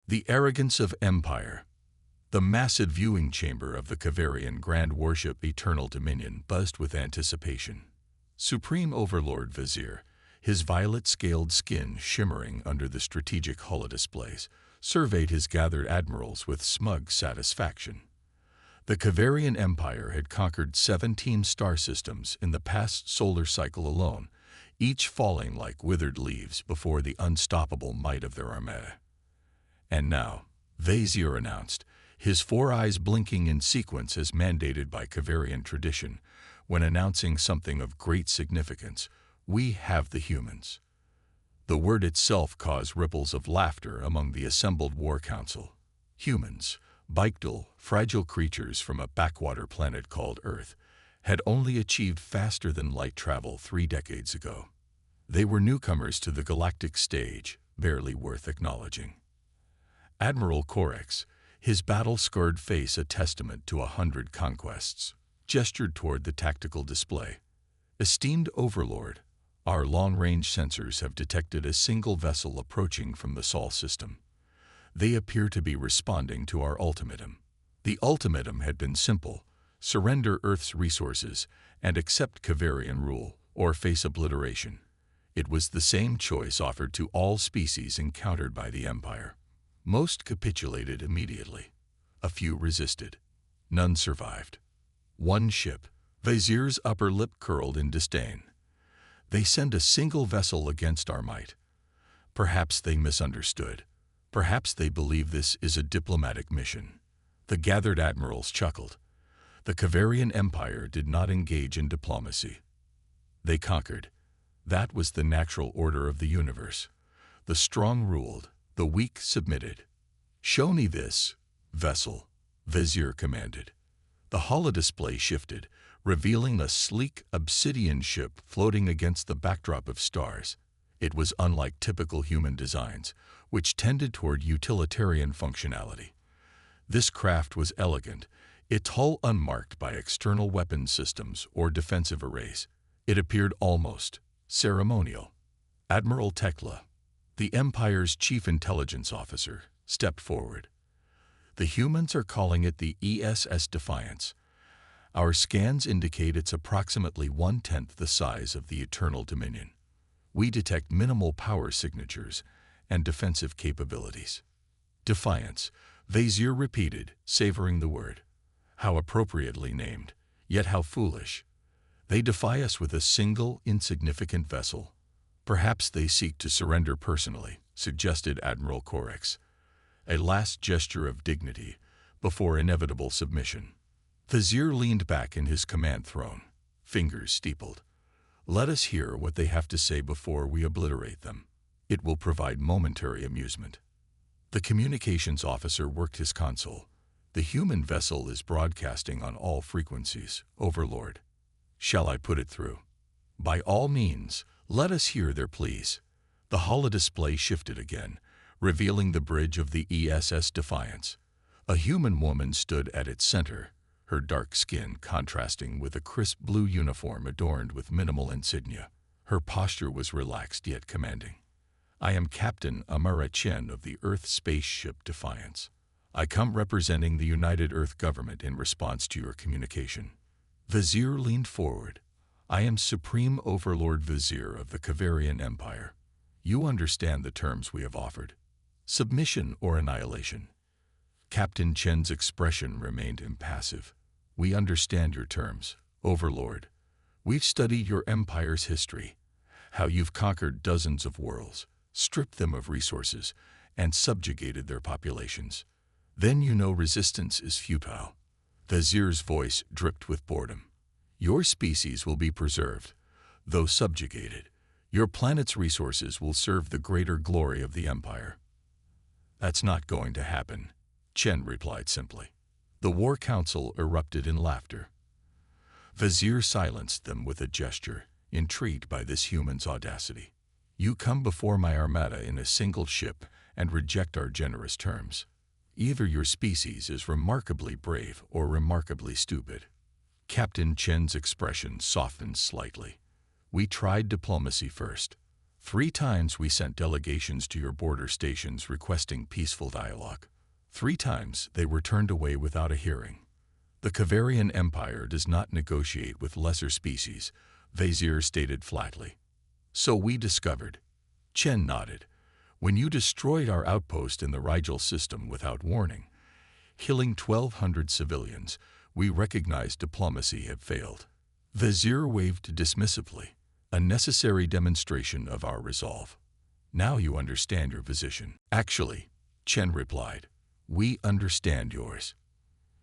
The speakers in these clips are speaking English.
The arrogance of empire. The massive viewing chamber of the Kavarian Grand Warship Eternal Dominion buzzed with anticipation. Supreme Overlord Vizier, his violet-scaled skin shimmering under the strategic holodisplays, surveyed his gathered admirals with smug satisfaction. The Kavarian Empire had conquered 17 star systems in the past solar cycle alone, each falling like withered leaves before the unstoppable might of their armada. And now, Vizier announced, his four eyes blinking in sequence as mandated by Kavarian tradition, when announcing something of great significance: we have the humans. The word itself caused ripples of laughter among the assembled war council. Humans, bipedal, fragile creatures from a backwater planet called Earth, had only achieved faster-than-light travel 3 decades ago. They were newcomers to the galactic stage, barely worth acknowledging. Admiral Corex, his battle-scarred face a testament to 100 conquests, gestured toward the tactical display. Esteemed Overlord, our long-range sensors have detected a single vessel approaching from the Sol system. They appear to be responding to our ultimatum. The ultimatum had been simple: surrender Earth's resources and accept Kavarian rule, or face obliteration. It was the same choice offered to all species encountered by the Empire. Most capitulated immediately. A few resisted. None survived. One ship. Vizier's upper lip curled in disdain. They send a single vessel against our might. Perhaps they misunderstood. Perhaps they believe this is a diplomatic mission. The gathered admirals chuckled. The Kavarian Empire did not engage in diplomacy. They conquered. That was the natural order of the universe. The strong ruled. The weak submitted. Show me this vessel, Vizier commanded. The holodisplay shifted, revealing a sleek obsidian ship floating against the backdrop of stars. It was unlike typical human designs, which tended toward utilitarian functionality. This craft was elegant, its hull unmarked by external weapon systems or defensive arrays. It appeared almost ceremonial. Admiral Tekla, the Empire's chief intelligence officer, stepped forward. The humans are calling it the ESS Defiance. Our scans indicate it's approximately 1/10 the size of the Eternal Dominion. We detect minimal power signatures and defensive capabilities. Defiance, Vizier repeated, savoring the word. How appropriately named, yet how foolish. They defy us with a single, insignificant vessel. Perhaps they seek to surrender personally, suggested Admiral Corex. A last gesture of dignity before inevitable submission. Vizier leaned back in his command throne, fingers steepled. Let us hear what they have to say before we obliterate them. It will provide momentary amusement. The communications officer worked his console. The human vessel is broadcasting on all frequencies, Overlord. Shall I put it through? By all means. Let us hear their pleas. The holodisplay shifted again, revealing the bridge of the ESS Defiance. A human woman stood at its center, her dark skin contrasting with a crisp blue uniform adorned with minimal insignia. Her posture was relaxed yet commanding. I am Captain Amara Chen of the Earth Spaceship Defiance. I come representing the United Earth Government in response to your communication. Vizier leaned forward. I am Supreme Overlord Vizier of the Kavarian Empire. You understand the terms we have offered. Submission or annihilation. Captain Chen's expression remained impassive. We understand your terms, Overlord. We've studied your empire's history, how you've conquered dozens of worlds, stripped them of resources, and subjugated their populations. Then you know resistance is futile. Vizier's voice dripped with boredom. Your species will be preserved, though subjugated. Your planet's resources will serve the greater glory of the Empire. That's not going to happen, Chen replied simply. The War Council erupted in laughter. Vizier silenced them with a gesture, intrigued by this human's audacity. You come before my armada in a single ship and reject our generous terms. Either your species is remarkably brave or remarkably stupid. Captain Chen's expression softened slightly. We tried diplomacy first. 3 times we sent delegations to your border stations requesting peaceful dialogue. 3 times they were turned away without a hearing. The Kavarian Empire does not negotiate with lesser species, Vizier stated flatly. So we discovered. Chen nodded. When you destroyed our outpost in the Rigel system without warning, killing 1,200 civilians, we recognized diplomacy had failed. Vizier waved dismissively, a necessary demonstration of our resolve. Now you understand your position. Actually, Chen replied, we understand yours.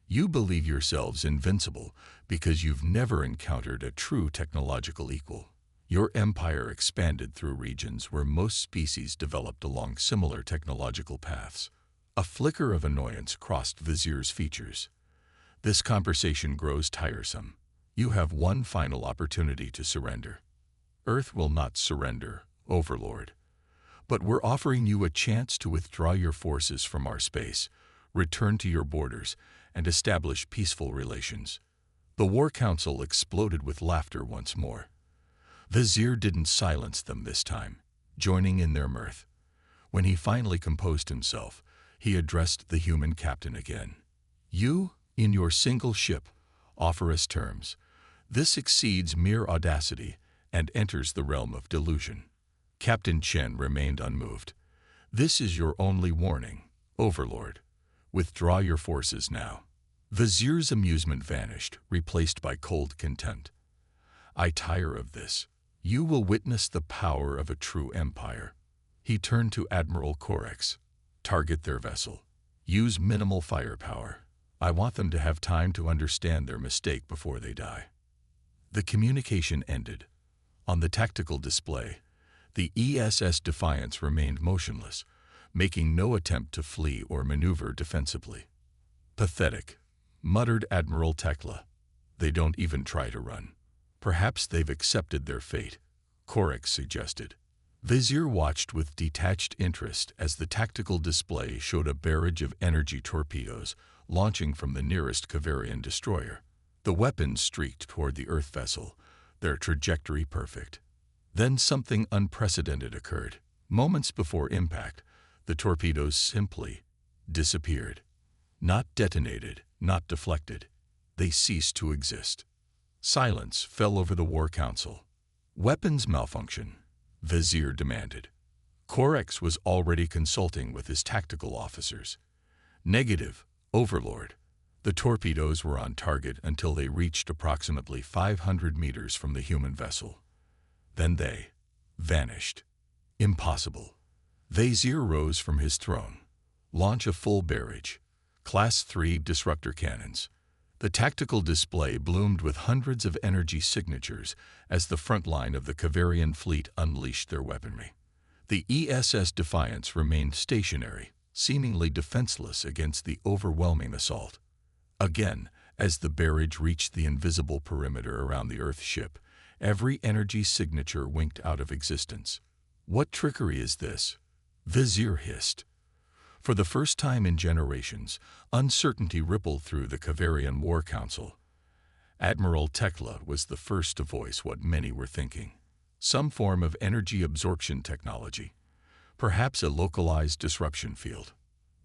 You believe yourselves invincible because you've never encountered a true technological equal. Your empire expanded through regions where most species developed along similar technological paths. A flicker of annoyance crossed Vizier's features. This conversation grows tiresome. You have one final opportunity to surrender. Earth will not surrender, Overlord. But we're offering you a chance to withdraw your forces from our space, return to your borders, and establish peaceful relations. The War Council exploded with laughter once more. Vizier didn't silence them this time, joining in their mirth. When he finally composed himself, he addressed the human captain again. You, in your single ship, offer us terms. This exceeds mere audacity and enters the realm of delusion. Captain Chen remained unmoved. This is your only warning, Overlord. Withdraw your forces now. Vizier's amusement vanished, replaced by cold contempt. I tire of this. You will witness the power of a true empire. He turned to Admiral Corex. Target their vessel. Use minimal firepower. I want them to have time to understand their mistake before they die. The communication ended. On the tactical display, the ESS Defiance remained motionless, making no attempt to flee or maneuver defensively. Pathetic, muttered Admiral Tekla. They don't even try to run. Perhaps they've accepted their fate, Corex suggested. Vizier watched with detached interest as the tactical display showed a barrage of energy torpedoes launching from the nearest Kavarian destroyer. The weapons streaked toward the Earth vessel, their trajectory perfect. Then something unprecedented occurred. Moments before impact, the torpedoes simply disappeared. Not detonated, not deflected. They ceased to exist. Silence fell over the War Council. Weapons malfunction, Vizier demanded. Corex was already consulting with his tactical officers. Negative, Overlord. The torpedoes were on target until they reached approximately 500 meters from the human vessel. Then they vanished. Impossible. Vizier rose from his throne. Launch a full barrage. Class 3 disruptor cannons. The tactical display bloomed with hundreds of energy signatures as the front line of the Kavarian fleet unleashed their weaponry. The ESS Defiance remained stationary, seemingly defenseless against the overwhelming assault. Again, as the barrage reached the invisible perimeter around the Earth ship, every energy signature winked out of existence. What trickery is this? Vizier hissed. For the first time in generations, uncertainty rippled through the Kavarian War Council. Admiral Tekla was the first to voice what many were thinking. Some form of energy absorption technology. Perhaps a localized disruption field.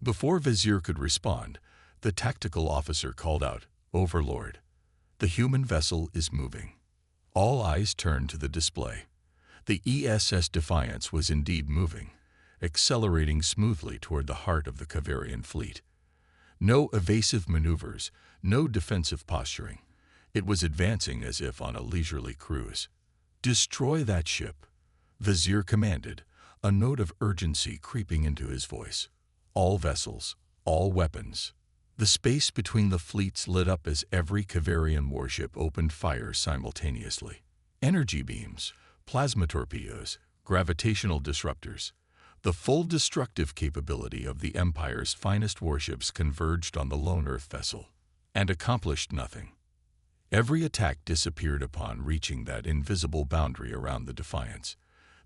Before Vizier could respond, the tactical officer called out, Overlord, the human vessel is moving. All eyes turned to the display. The ESS Defiance was indeed moving, accelerating smoothly toward the heart of the Kavarian fleet. No evasive maneuvers, no defensive posturing. It was advancing as if on a leisurely cruise. Destroy that ship, Vizier commanded, a note of urgency creeping into his voice. All vessels, all weapons. The space between the fleets lit up as every Kavarian warship opened fire simultaneously. Energy beams, plasma torpedoes, gravitational disruptors. The full destructive capability of the Empire's finest warships converged on the lone Earth vessel, and accomplished nothing. Every attack disappeared upon reaching that invisible boundary around the Defiance.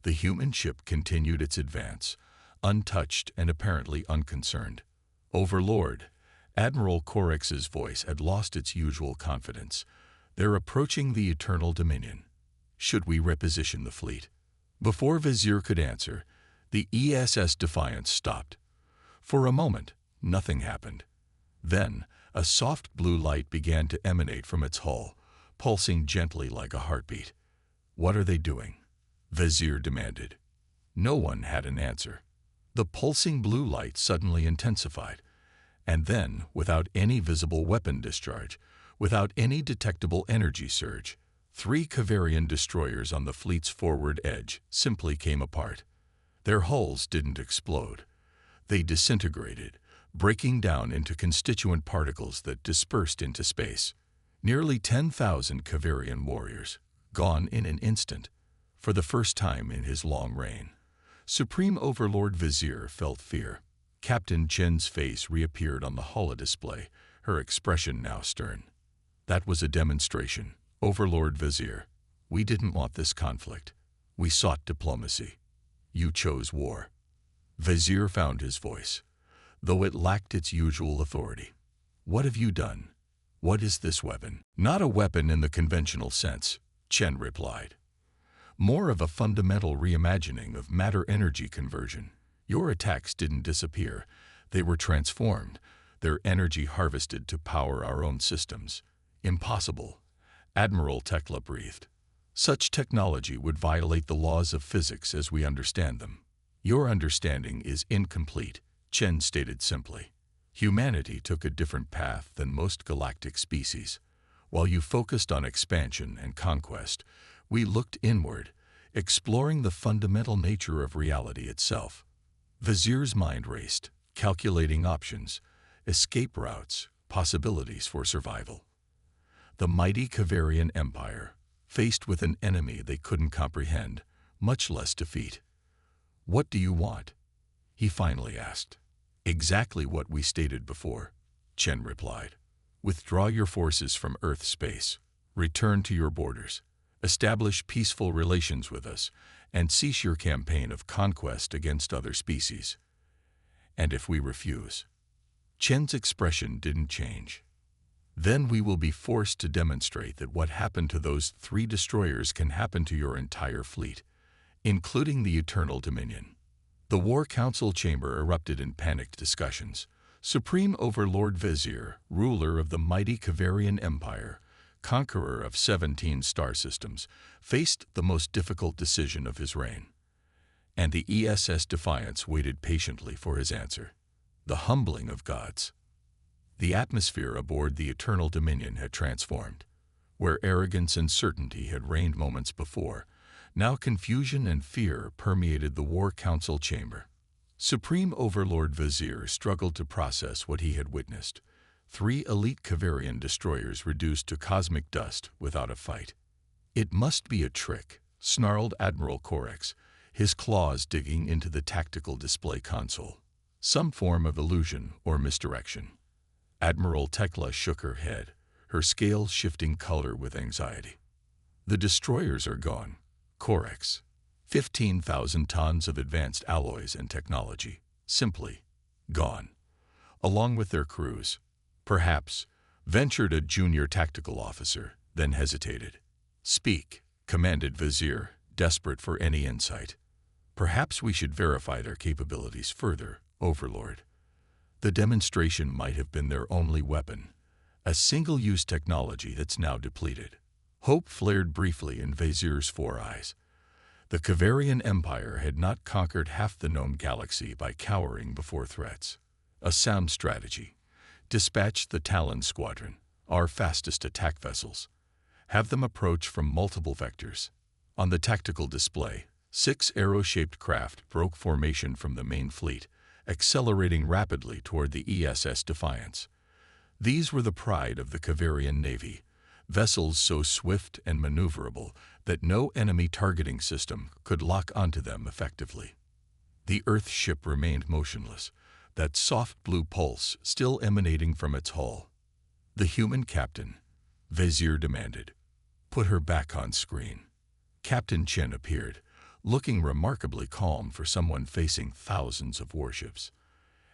The human ship continued its advance, untouched and apparently unconcerned. Overlord, Admiral Corex's voice had lost its usual confidence. They're approaching the Eternal Dominion. Should we reposition the fleet? Before Vizier could answer, the ESS Defiance stopped. For a moment, nothing happened. Then, a soft blue light began to emanate from its hull, pulsing gently like a heartbeat. "What are they doing?" Vizier demanded. No one had an answer. The pulsing blue light suddenly intensified, and then, without any visible weapon discharge, without any detectable energy surge, 3 Kavarian destroyers on the fleet's forward edge simply came apart. Their hulls didn't explode. They disintegrated, breaking down into constituent particles that dispersed into space. Nearly 10,000 Kavarian warriors, gone in an instant. For the first time in his long reign, Supreme Overlord Vizier felt fear. Captain Chen's face reappeared on the holodisplay, her expression now stern. "That was a demonstration, Overlord Vizier. We didn't want this conflict. We sought diplomacy. You chose war." Vizier found his voice, though it lacked its usual authority. "What have you done? What is this weapon?" "Not a weapon in the conventional sense," Chen replied. "More of a fundamental reimagining of matter-energy conversion. Your attacks didn't disappear. They were transformed, their energy harvested to power our own systems." "Impossible," Admiral Tekla breathed. "Such technology would violate the laws of physics as we understand them." "Your understanding is incomplete," Chen stated simply. "Humanity took a different path than most galactic species. While you focused on expansion and conquest, we looked inward, exploring the fundamental nature of reality itself." Vizier's mind raced, calculating options, escape routes, possibilities for survival. The mighty Kavarian Empire, faced with an enemy they couldn't comprehend, much less defeat. "What do you want?" he finally asked. "Exactly what we stated before," Chen replied. "Withdraw your forces from Earth space, return to your borders, establish peaceful relations with us, and cease your campaign of conquest against other species." "And if we refuse?" Chen's expression didn't change. "Then we will be forced to demonstrate that what happened to those 3 destroyers can happen to your entire fleet, including the Eternal Dominion." The War Council chamber erupted in panicked discussions. Supreme Overlord Vizier, ruler of the mighty Kavarian Empire, conqueror of 17 star systems, faced the most difficult decision of his reign. And the ESS Defiance waited patiently for his answer. The humbling of gods. The atmosphere aboard the Eternal Dominion had transformed. Where arrogance and certainty had reigned moments before, now confusion and fear permeated the War Council chamber. Supreme Overlord Vizier struggled to process what he had witnessed. 3 elite Kavarian destroyers reduced to cosmic dust without a fight. "It must be a trick," snarled Admiral Corex, his claws digging into the tactical display console. "Some form of illusion or misdirection." Admiral Tekla shook her head, her scales shifting color with anxiety. "The destroyers are gone, Corex. 15,000 tons of advanced alloys and technology, simply gone. Along with their crews." "Perhaps," ventured a junior tactical officer, then hesitated. "Speak," commanded Vizier, desperate for any insight. "Perhaps we should verify their capabilities further, Overlord. The demonstration might have been their only weapon, a single-use technology that's now depleted." Hope flared briefly in Vizier's 4 eyes. The Kavarian Empire had not conquered half the known galaxy by cowering before threats. A sound strategy. Dispatch the Talon Squadron, our fastest attack vessels. Have them approach from multiple vectors. On the tactical display, 6 arrow-shaped craft broke formation from the main fleet, accelerating rapidly toward the ESS Defiance. These were the pride of the Kavarian Navy, vessels so swift and maneuverable that no enemy targeting system could lock onto them effectively. The Earth ship remained motionless, that soft blue pulse still emanating from its hull. "The human captain," Vizier demanded. "Put her back on screen." Captain Chen appeared, looking remarkably calm for someone facing thousands of warships.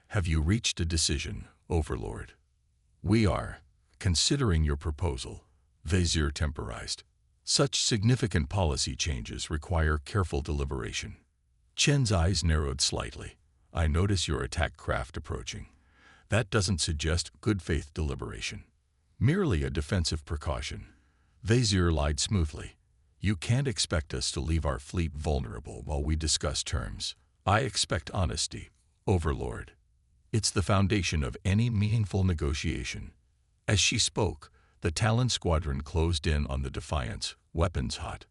"Have you reached a decision, Overlord?" "We are, considering your proposal," Vizier temporized. Such significant policy changes require careful deliberation. Chen's eyes narrowed slightly. I notice your attack craft approaching. That doesn't suggest good faith deliberation. Merely a defensive precaution. Vizier lied smoothly. You can't expect us to leave our fleet vulnerable while we discuss terms. I expect honesty, Overlord. It's the foundation of any meaningful negotiation. As she spoke, the Talon squadron closed in on the Defiance, weapons hot.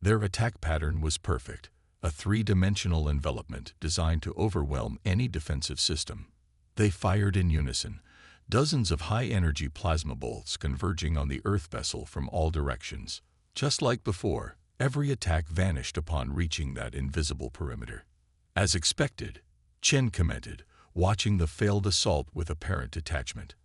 Their attack pattern was perfect, a three-dimensional envelopment designed to overwhelm any defensive system. They fired in unison, dozens of high-energy plasma bolts converging on the Earth vessel from all directions. Just like before, every attack vanished upon reaching that invisible perimeter. As expected, Chen commented, watching the failed assault with apparent detachment.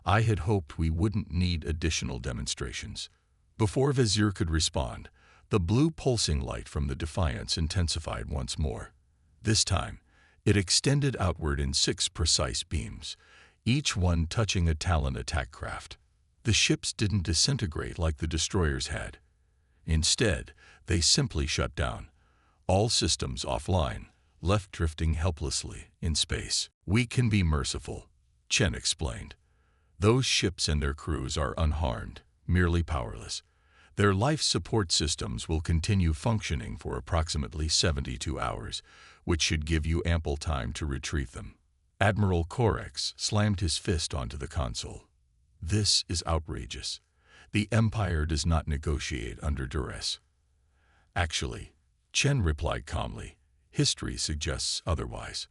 I had hoped we wouldn't need additional demonstrations. Before Vizier could respond, the blue pulsing light from the Defiance intensified once more. This time, it extended outward in 6 precise beams, each one touching a Talon attack craft. The ships didn't disintegrate like the destroyers had. Instead, they simply shut down, all systems offline, left drifting helplessly in space. We can be merciful, Chen explained. Those ships and their crews are unharmed, merely powerless. Their life support systems will continue functioning for approximately 72 hours, which should give you ample time to retrieve them. Admiral Corex slammed his fist onto the console. This is outrageous. The Empire does not negotiate under duress. Actually, Chen replied calmly, history suggests otherwise.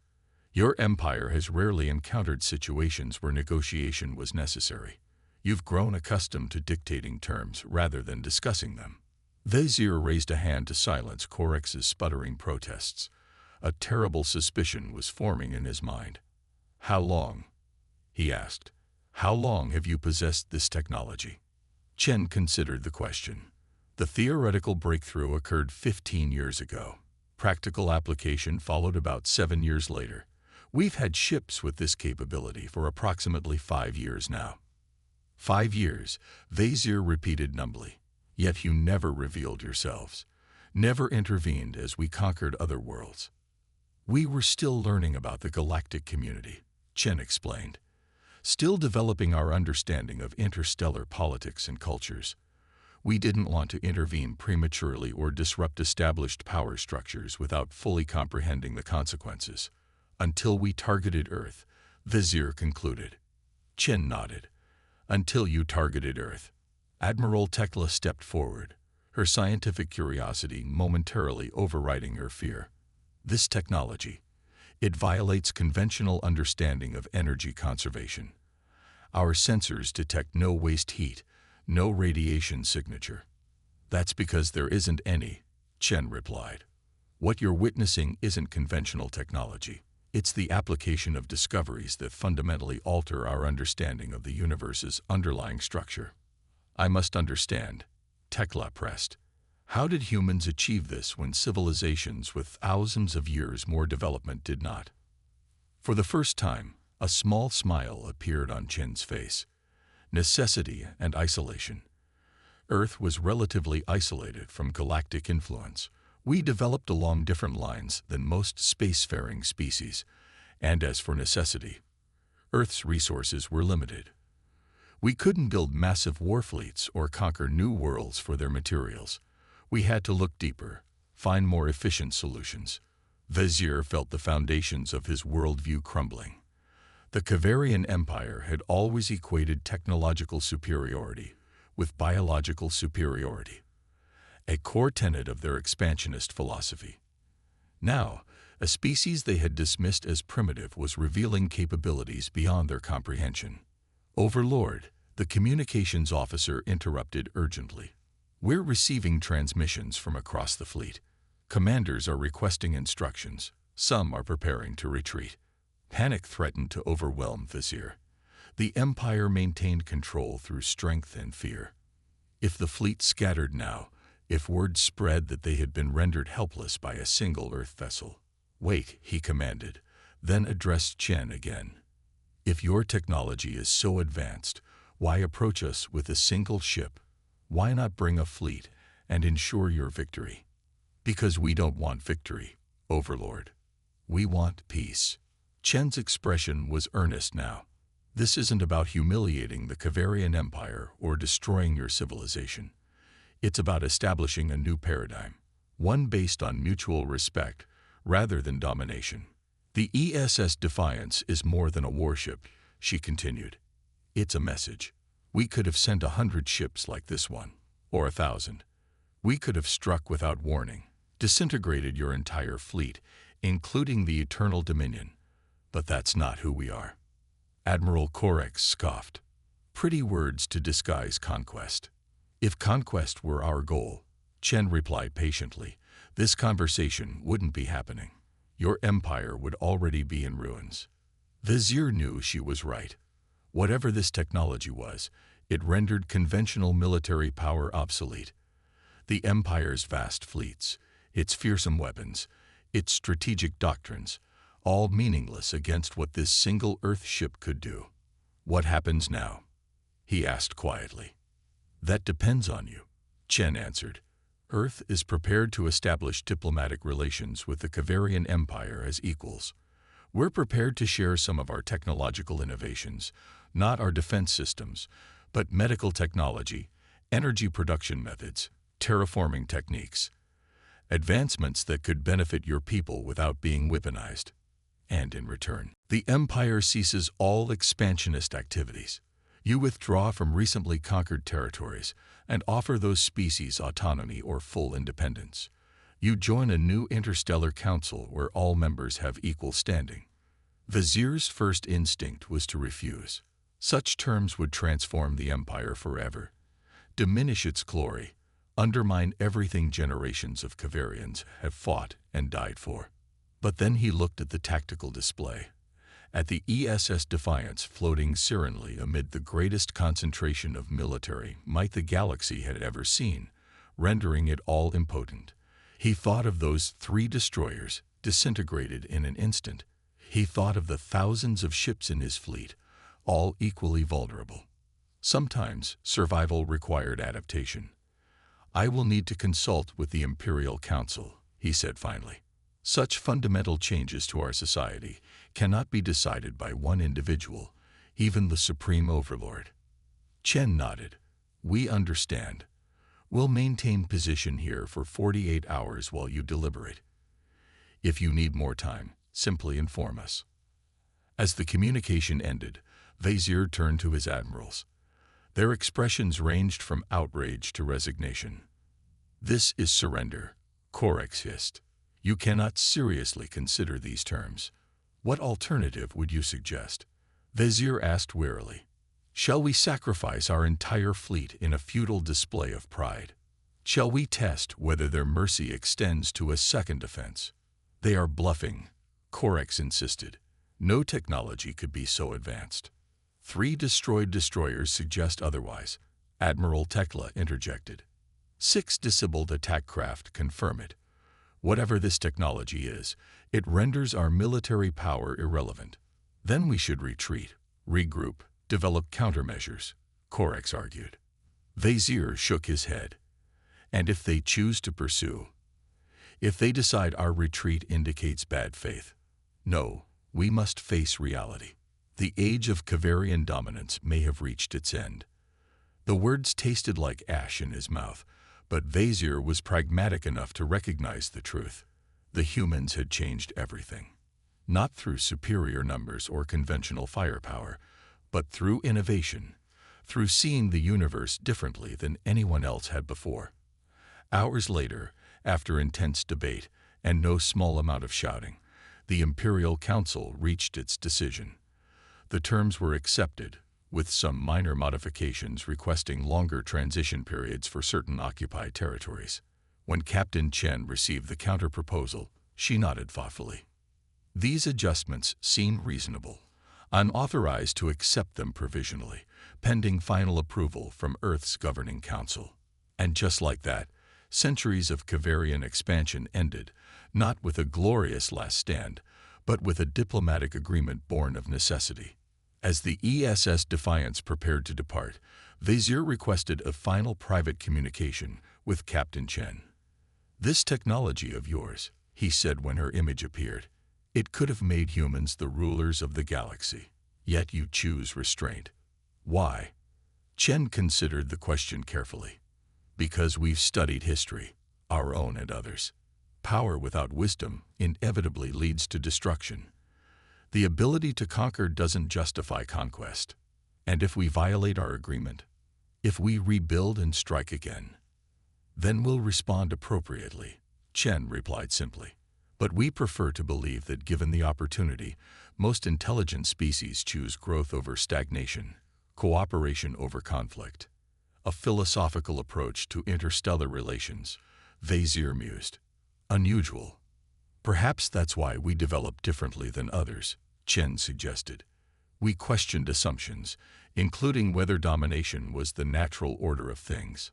Your Empire has rarely encountered situations where negotiation was necessary. You've grown accustomed to dictating terms rather than discussing them. Vizier raised a hand to silence Corex's sputtering protests. A terrible suspicion was forming in his mind. How long? He asked. How long have you possessed this technology? Chen considered the question. The theoretical breakthrough occurred 15 years ago. Practical application followed about 7 years later. We've had ships with this capability for approximately 5 years now. 5 years, Vizier repeated numbly. Yet you never revealed yourselves, never intervened as we conquered other worlds. We were still learning about the galactic community, Chen explained. Still developing our understanding of interstellar politics and cultures. We didn't want to intervene prematurely or disrupt established power structures without fully comprehending the consequences. Until we targeted Earth, Vizier concluded. Chen nodded. Until you targeted Earth. Admiral Tekla stepped forward, her scientific curiosity momentarily overriding her fear. This technology, it violates conventional understanding of energy conservation. Our sensors detect no waste heat, no radiation signature. That's because there isn't any, Chen replied. What you're witnessing isn't conventional technology. It's the application of discoveries that fundamentally alter our understanding of the universe's underlying structure. I must understand, Tekla pressed. How did humans achieve this when civilizations with thousands of years more development did not? For the first time, a small smile appeared on Chen's face. Necessity and isolation. Earth was relatively isolated from galactic influence. We developed along different lines than most spacefaring species, and as for necessity, Earth's resources were limited. We couldn't build massive war fleets or conquer new worlds for their materials. We had to look deeper, find more efficient solutions. Vizier felt the foundations of his worldview crumbling. The Kavarian Empire had always equated technological superiority with biological superiority, a core tenet of their expansionist philosophy. Now, a species they had dismissed as primitive was revealing capabilities beyond their comprehension. Overlord, the communications officer interrupted urgently. We're receiving transmissions from across the fleet. Commanders are requesting instructions. Some are preparing to retreat. Panic threatened to overwhelm Vizier. The Empire maintained control through strength and fear. If the fleet scattered now, if word spread that they had been rendered helpless by a single Earth vessel. Wait, he commanded, then addressed Chen again. If your technology is so advanced, why approach us with a single ship? Why not bring a fleet and ensure your victory? Because we don't want victory, Overlord. We want peace. Chen's expression was earnest now. This isn't about humiliating the Kavarian Empire or destroying your civilization. It's about establishing a new paradigm, one based on mutual respect rather than domination. The ESS Defiance is more than a warship, she continued. It's a message. We could have sent 100 ships like this one, or 1,000. We could have struck without warning, disintegrated your entire fleet, including the Eternal Dominion. But that's not who we are. Admiral Korex scoffed. Pretty words to disguise conquest. If conquest were our goal, Chen replied patiently, this conversation wouldn't be happening. Your empire would already be in ruins. Vizier knew she was right. Whatever this technology was, it rendered conventional military power obsolete. The Empire's vast fleets, its fearsome weapons, its strategic doctrines, all meaningless against what this single Earth ship could do. What happens now? He asked quietly. That depends on you, Chen answered. Earth is prepared to establish diplomatic relations with the Kavarian Empire as equals. We're prepared to share some of our technological innovations, not our defense systems, but medical technology, energy production methods, terraforming techniques, advancements that could benefit your people without being weaponized. And in return, the Empire ceases all expansionist activities. You withdraw from recently conquered territories and offer those species autonomy or full independence. You join a new interstellar council where all members have equal standing. Vizier's first instinct was to refuse. Such terms would transform the Empire forever, diminish its glory, undermine everything generations of Kavarians have fought and died for. But then he looked at the tactical display, at the ESS Defiance floating serenely amid the greatest concentration of military might the galaxy had ever seen, rendering it all impotent. He thought of those 3 destroyers, disintegrated in an instant. He thought of the thousands of ships in his fleet, all equally vulnerable. Sometimes survival required adaptation. I will need to consult with the Imperial Council, he said finally. Such fundamental changes to our society cannot be decided by one individual, even the Supreme Overlord. Chen nodded. We understand. We'll maintain position here for 48 hours while you deliberate. If you need more time, simply inform us. As the communication ended, Vizier turned to his admirals. Their expressions ranged from outrage to resignation. This is surrender, Korex hissed. You cannot seriously consider these terms. What alternative would you suggest? Vizier asked wearily. Shall we sacrifice our entire fleet in a futile display of pride? Shall we test whether their mercy extends to a second offense? They are bluffing, Korex insisted. No technology could be so advanced. 3 destroyed destroyers suggest otherwise, Admiral Tekla interjected. 6 disabled attack craft confirm it. Whatever this technology is, it renders our military power irrelevant. Then we should retreat, regroup, develop countermeasures, Korex argued. Vizier shook his head. And if they choose to pursue? If they decide our retreat indicates bad faith? No, we must face reality. The age of Kavarian dominance may have reached its end. The words tasted like ash in his mouth, but Vizier was pragmatic enough to recognize the truth. The humans had changed everything. Not through superior numbers or conventional firepower, but through innovation, through seeing the universe differently than anyone else had before. Hours later, after intense debate and no small amount of shouting, the Imperial Council reached its decision. The terms were accepted, with some minor modifications requesting longer transition periods for certain occupied territories. When Captain Chen received the counter-proposal, she nodded thoughtfully. These adjustments seem reasonable. I'm authorized to accept them provisionally, pending final approval from Earth's governing council. And just like that, centuries of Kavarian expansion ended, not with a glorious last stand, but with a diplomatic agreement born of necessity. As the ESS Defiance prepared to depart, Vizier requested a final private communication with Captain Chen. "This technology of yours," he said when her image appeared, "it could have made humans the rulers of the galaxy. Yet you choose restraint. Why?" Chen considered the question carefully. "Because we've studied history, our own and others. Power without wisdom inevitably leads to destruction. The ability to conquer doesn't justify conquest. And if we violate our agreement, if we rebuild and strike again, then we'll respond appropriately," Chen replied simply. "But we prefer to believe that given the opportunity, most intelligent species choose growth over stagnation, cooperation over conflict. A philosophical approach to interstellar relations," Vizier mused. "Unusual. Perhaps that's why we develop differently than others," Chen suggested. "We questioned assumptions, including whether domination was the natural order of things."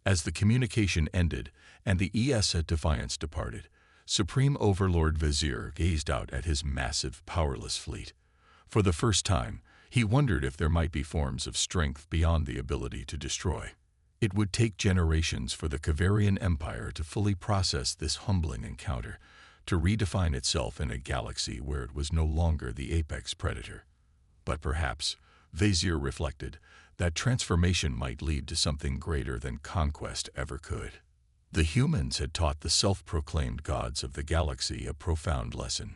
As the communication ended and the ES Defiance departed, Supreme Overlord Vizier gazed out at his massive, powerless fleet. For the first time, he wondered if there might be forms of strength beyond the ability to destroy. It would take generations for the Kavarian Empire to fully process this humbling encounter, to redefine itself in a galaxy where it was no longer the apex predator. But perhaps, Vizier reflected, that transformation might lead to something greater than conquest ever could. The humans had taught the self-proclaimed gods of the galaxy a profound lesson.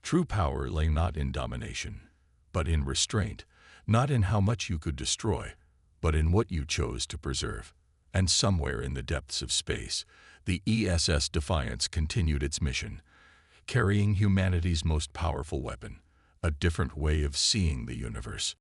True power lay not in domination, but in restraint, not in how much you could destroy, but in what you chose to preserve. And somewhere in the depths of space, the ESS Defiance continued its mission, carrying humanity's most powerful weapon, a different way of seeing the universe.